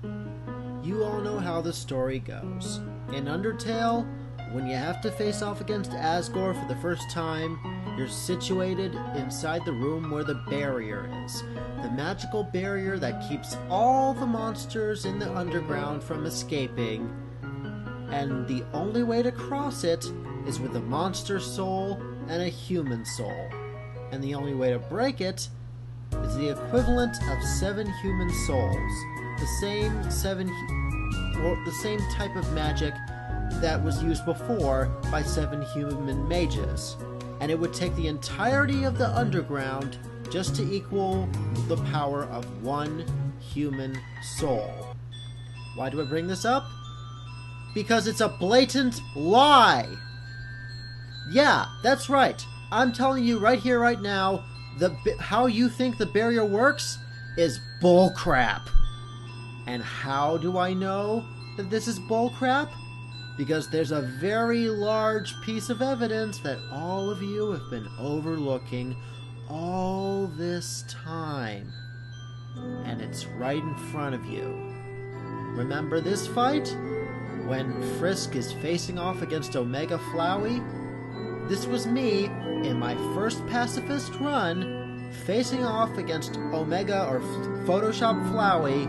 You all know how the story goes. In Undertale, when you have to face off against Asgore for the first time, you're situated inside the room where the barrier is. The magical barrier that keeps all the monsters in the underground from escaping. And the only way to cross it is with a monster soul and a human soul. And the only way to break it is the equivalent of 7 human souls. The same type of magic that was used before by 7 human mages. And it would take the entirety of the underground just to equal the power of 1 human soul. Why do I bring this up? Because it's a blatant lie! Yeah, that's right. I'm telling you right here, right now, how you think the barrier works is bullcrap. And how do I know that this is bullcrap? Because there's a very large piece of evidence that all of you have been overlooking all this time. And it's right in front of you. Remember this fight? When Frisk is facing off against Omega Flowey? This was me, in my first pacifist run, facing off against Omega or Photoshop Flowey,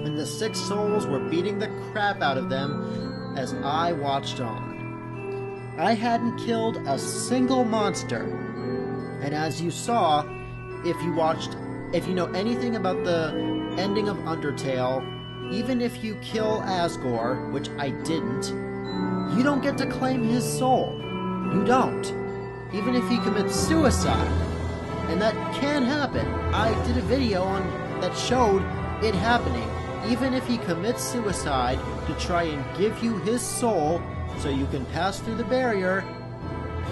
and the 6 souls were beating the crap out of them as I watched on. I hadn't killed a single monster, and as you saw, if you know anything about the ending of Undertale, even if you kill Asgore, which I didn't, you don't get to claim his soul. You don't. Even if he commits suicide. And that can happen. I did a video that showed it happening. Even if he commits suicide to try and give you his soul so you can pass through the barrier,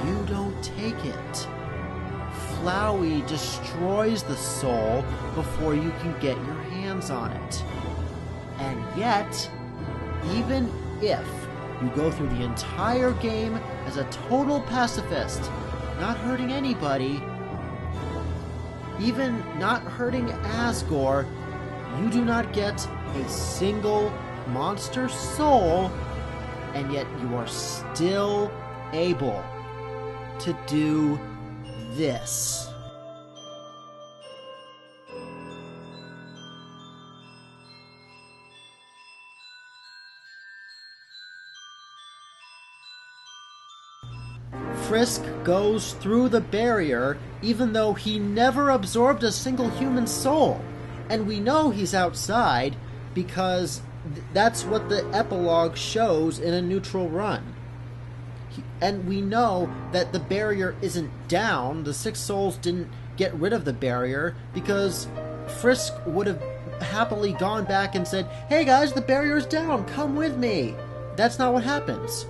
you don't take it. Flowey destroys the soul before you can get your hands on it. And yet, even if you go through the entire game as a total pacifist, not hurting anybody, even not hurting Asgore, you do not get a single monster soul, and yet you are still able to do this. Frisk goes through the barrier even though he never absorbed a single human soul. And we know he's outside because that's what the epilogue shows in a neutral run. And we know that the barrier isn't down. The 6 souls didn't get rid of the barrier because Frisk would have happily gone back and said, "Hey guys, the barrier's down, come with me." That's not what happens.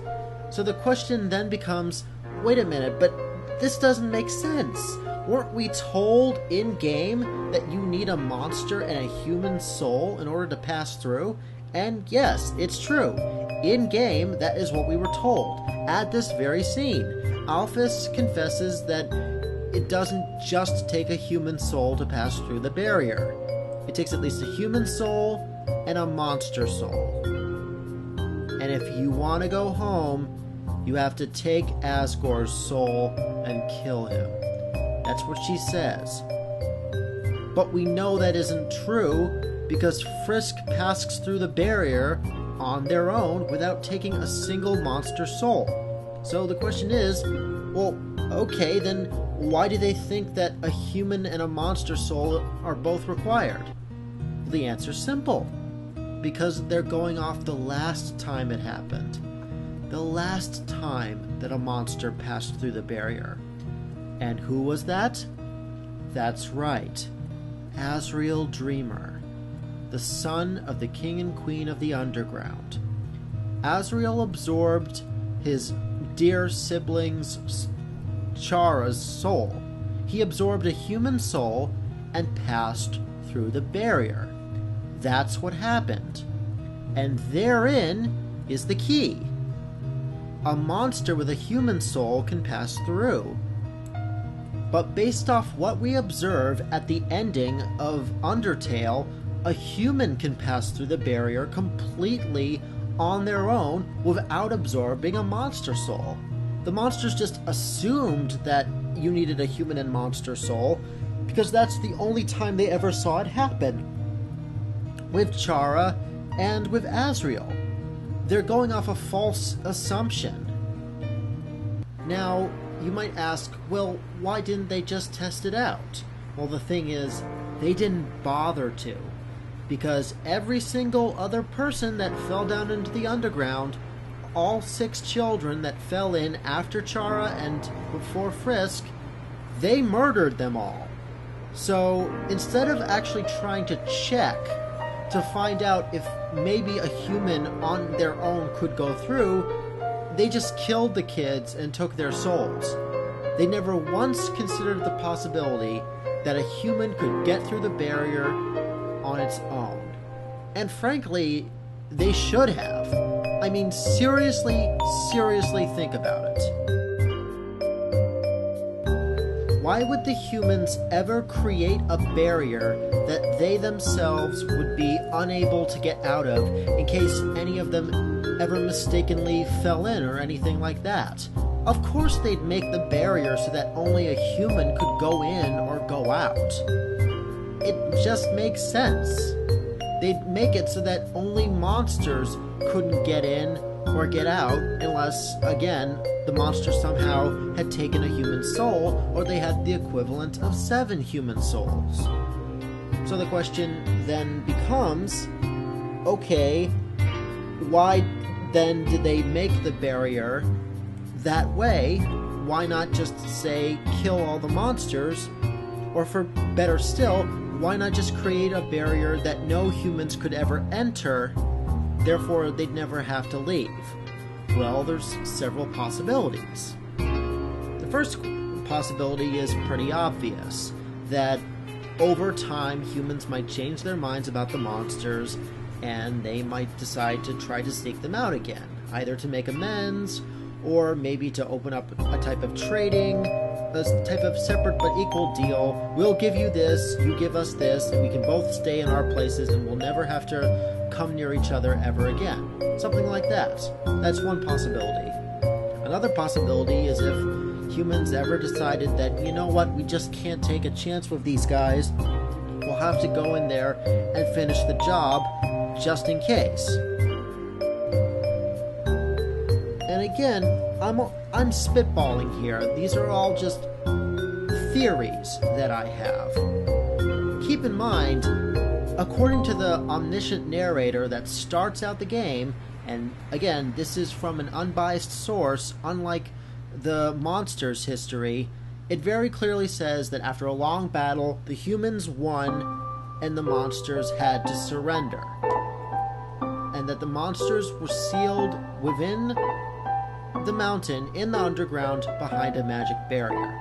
So the question then becomes, wait a minute, but this doesn't make sense. Weren't we told in-game that you need a monster and a human soul in order to pass through? And yes, it's true. In-game, that is what we were told. At this very scene, Alphys confesses that it doesn't just take a human soul to pass through the barrier. It takes at least a human soul and a monster soul. And if you want to go home, you have to take Asgore's soul and kill him. That's what she says. But we know that isn't true because Frisk passes through the barrier on their own without taking a single monster soul. So the question is, well, okay, then why do they think that a human and a monster soul are both required? The answer's simple. Because they're going off the last time it happened. The last time that a monster passed through the barrier. And who was that? That's right. Azrael Dreamer, the son of the king and queen of the underground. Azrael absorbed his dear sibling's Chara's soul. He absorbed a human soul and passed through the barrier. That's what happened. And therein is the key. A monster with a human soul can pass through. But based off what we observe at the ending of Undertale, a human can pass through the barrier completely on their own without absorbing a monster soul. The monsters just assumed that you needed a human and monster soul because that's the only time they ever saw it happen. With Chara and with Azrael. They're going off a false assumption. Now, you might ask, well, why didn't they just test it out? Well, the thing is, they didn't bother to. Because every single other person that fell down into the underground, all 6 children that fell in after Chara and before Frisk, they murdered them all. So, instead of actually trying to check to find out if maybe a human on their own could go through, they just killed the kids and took their souls. They never once considered the possibility that a human could get through the barrier on its own. And frankly, they should have. I mean, seriously think about it. Why would the humans ever create a barrier that they themselves would be unable to get out of in case any of them ever mistakenly fell in or anything like that? Of course they'd make the barrier so that only a human could go in or go out. It just makes sense. They'd make it so that only monsters couldn't get in or get out unless, again, the monster somehow had taken a human soul or they had the equivalent of 7 human souls. So the question then becomes, okay, why then did they make the barrier that way? Why not just say, kill all the monsters? Or for better still, why not just create a barrier that no humans could ever enter, therefore they'd never have to leave? Well, there's several possibilities. The first possibility is pretty obvious, that over time humans might change their minds about the monsters and they might decide to try to seek them out again, either to make amends or maybe to open up a type of trading, a type of separate but equal deal. We'll give you this, you give us this, and we can both stay in our places and we'll never have to come near each other ever again. Something like that. That's one possibility. Another possibility is if humans ever decided that, you know what, we just can't take a chance with these guys, we'll have to go in there and finish the job just in case. And again, I'm spitballing here. These are all just theories that I have. Keep in mind, according to the omniscient narrator that starts out the game, and again, this is from an unbiased source, unlike the monsters' history, it very clearly says that after a long battle, the humans won and the monsters had to surrender. And that the monsters were sealed within the mountain in the underground behind a magic barrier.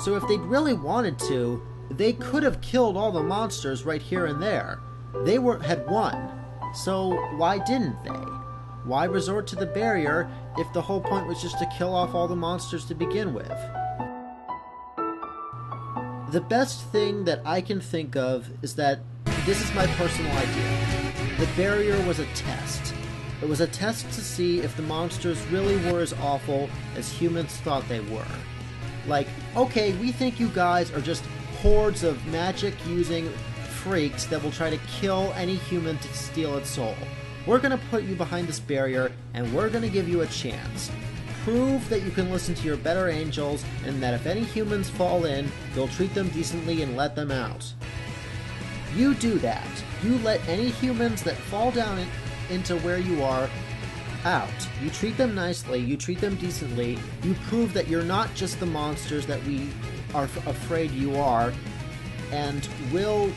So if they'd really wanted to, they could have killed all the monsters right here and there. They had won. So why didn't they? Why resort to the barrier if the whole point was just to kill off all the monsters to begin with? The best thing that I can think of is that this is my personal idea. The barrier was a test. It was a test to see if the monsters really were as awful as humans thought they were. Like, okay, we think you guys are just hordes of magic-using freaks that will try to kill any human to steal its soul. We're gonna put you behind this barrier, and we're gonna give you a chance. Prove that you can listen to your better angels, and that if any humans fall in, you'll treat them decently and let them out. You do that. You let any humans that fall down into where you are out. You treat them nicely, you treat them decently, you prove that you're not just the monsters that we are afraid you are, and we'll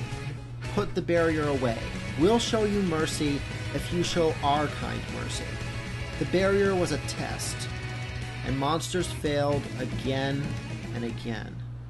put the barrier away. We'll show you mercy if you show our kind mercy. The barrier was a test, and monsters failed again and again.